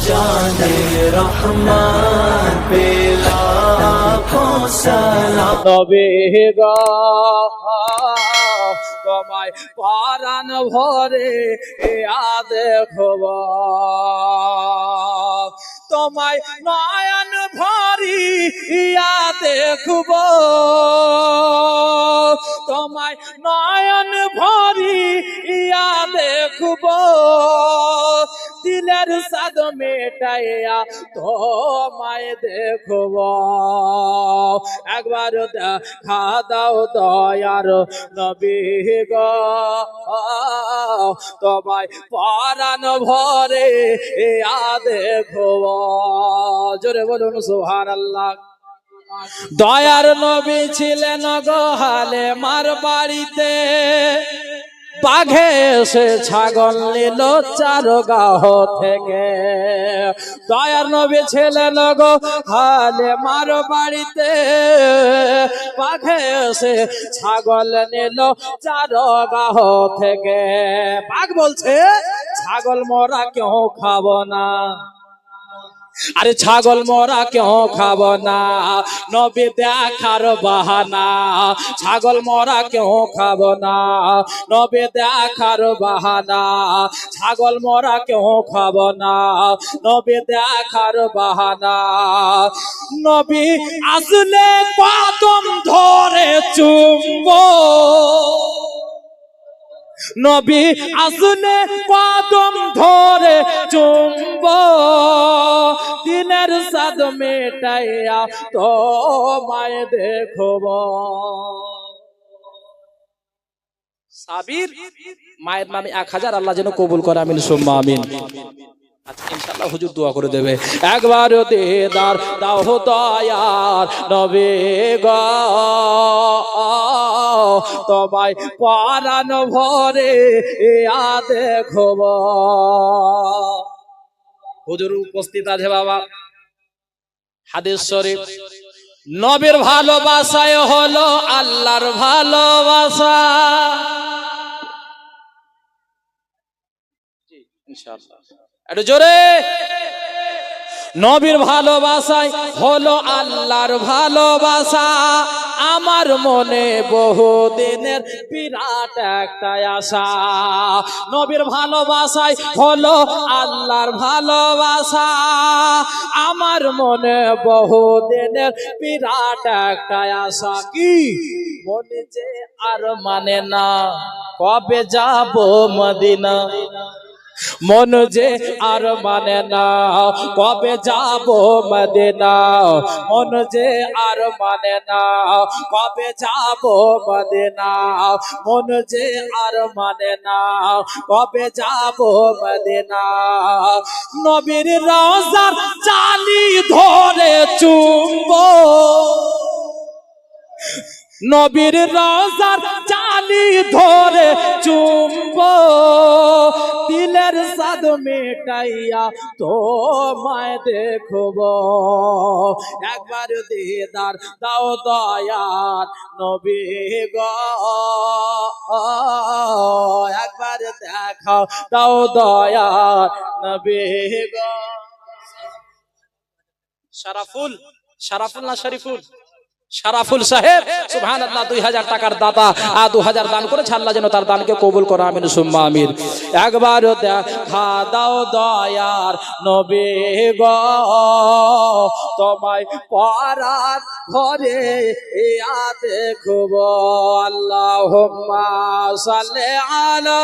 जाने रहमान पे लाखों सलाम নবী গো তোমায় পরাণ ভরে দেখব, তোমায় নয়ন ভরিয়া দেখব, তোমায় নয়ন ভরিয়া দেখব, দিলের সাদ মেটাইয়া তোমায় দেখব। একবার দেখা দাও দয়ার নবী গো, তোমায় পরাণ ভরে দেখব। জোরে বলুন সুবহানাল্লাহ। দয়ার নবী ছিলেন গো হালেমার বাড়িতে, বাঘে এসে ছাগল নিল চারগাহ থেকে। দয়ার নবী ছিলেন গো হালেমার বাড়িতে, বাঘে এসে ছাগল নিল চারগাহ থেকে। বাঘ বলছে ছাগল মরা কেউ খাবো না, আরে ছাগল মরা কেউ খাবো না, নবী দেখার বাহানা। ছাগল মরা কেউ খাবো না, নবী দেখার বাহানা। ছাগল মরা কেউ খাবো না, নবী দেখার বাহানা। নবী আসলে কদম ধরে চুম্বো, নবী আসলে কদম ধরে চুম্ব, দিনের সাদ মেটাইয়া তোমায় দেখব। সাবির মায়ের নামে 1000 আল্লাহ যেন কবুল করে, আমিন সুম্মা আমিন। আজকে ইনশাআল্লাহ হুজুর দোয়া করে দেবে। একবার দিদার দাও দয়ার নবী গো, তোমায় পরাণ ভরে দেখব। হুজুর উপস্থিত আছে বাবা। হাদিস শরীফ, নবীর ভালোবাসায় হলো আল্লাহর ভালোবাসা। ইনশাআল্লাহ একটু জোরে। নবীর ভালোবাসায় হলো আল্লাহর ভালোবাসা, আমার মনে বহুদিনের বিরাট একটা আশা। নবীর ভালোবাসায় হলো আল্লাহর ভালোবাসা, আমার মনে বহুদিনের বিরাট একটা আশা। কি মনে যে আর মানে না, কবে যাব মদিনা। মন যে আর মানে না, কবে যাব মদিনা। মন যে আর মানে না, কবে যাব মদিনা। মন যে আর মানে না, কবে যাব মদিনা। নবীর রওজার জালি ধরে চুম্বো, নবীর রওজার জালি ধরে চুম্বো, দিলের সাদ মেটাইয়া তোমায় দেখব। একবার দিদার দাও দয়ার নবী গো, একবার দেখাও দাও দয়ার নবী গো। শরাফুল, শরাফুল না শরীফুল, শরাফুল সাহেব সুবহানাল্লাহ 2000 টাকার দাতা, 2000 দান করেছে, আল্লাহ যেন তার দানকে কবুল করে, আমিন সুম্মা আমিন। একবার দেখা দাও দয়ার নবী গো, তোমায় পরাণ ভরে দেখব। আল্লাহুম্মা সাল্লি আলা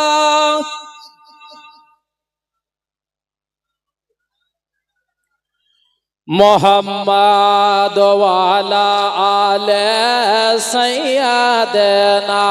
মোহাম্মদ ওয়ালা আলে সাইয়্যিদানা